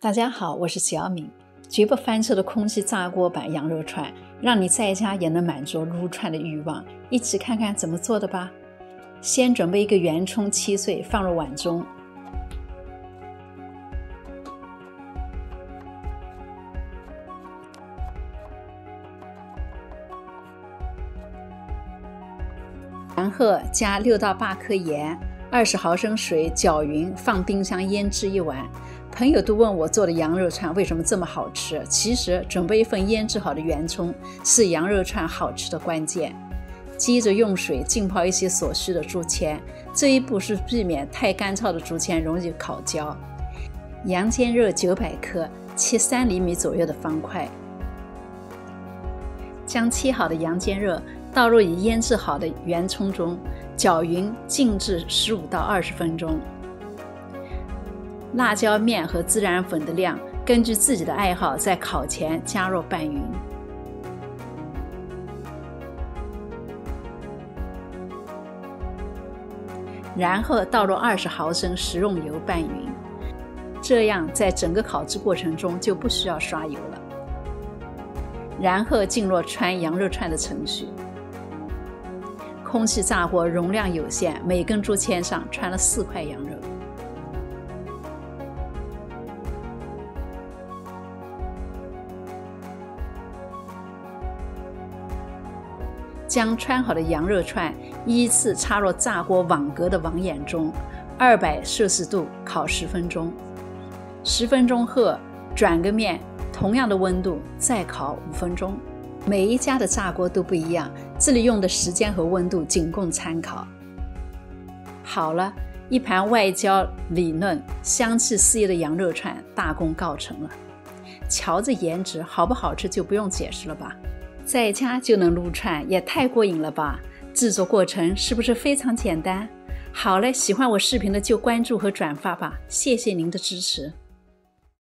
大家好，我是小敏。绝不翻车的空气炸锅版羊肉串，让你在家也能满足撸串的欲望。一起看看怎么做的吧。先准备一个圆葱切碎，放入碗中。然后加6到8颗盐，20毫升水搅匀，放冰箱腌制1晚。朋友都问我做的羊肉串为什么这么好吃，其实准备一份腌制好的圆葱是羊肉串好吃的关键。接着用水浸泡一些所需的猪签，这一步是避免太干燥的猪签容易烤焦。羊肩肉900克，切3厘米左右的方块。将切好的羊肩肉倒入已腌制好的圆葱中，搅匀静置15到20分钟。辣椒面和孜然粉的量根据自己的爱好在烤前加入拌匀。然后倒入20毫升食用油拌匀，这样在整个烤制过程中就不需要刷油了。然后进入穿羊肉串的程序。空气炸锅容量有限，每根猪签上穿了4块羊肉。将穿好的羊肉串依次插入炸锅网格的网眼中，200摄氏度烤10分钟。10分钟后转个面，同样的温度再烤5分钟。每一家的炸锅都不一样，这里用的时间和温度仅供参考。好了，一盘外焦里嫩、香气四溢的羊肉串大功告成了。瞧这颜值，好不好吃就不用解释了吧？在家就能撸串，也太过瘾了吧！制作过程是不是非常简单？好嘞，喜欢我视频的就关注和转发吧，谢谢您的支持。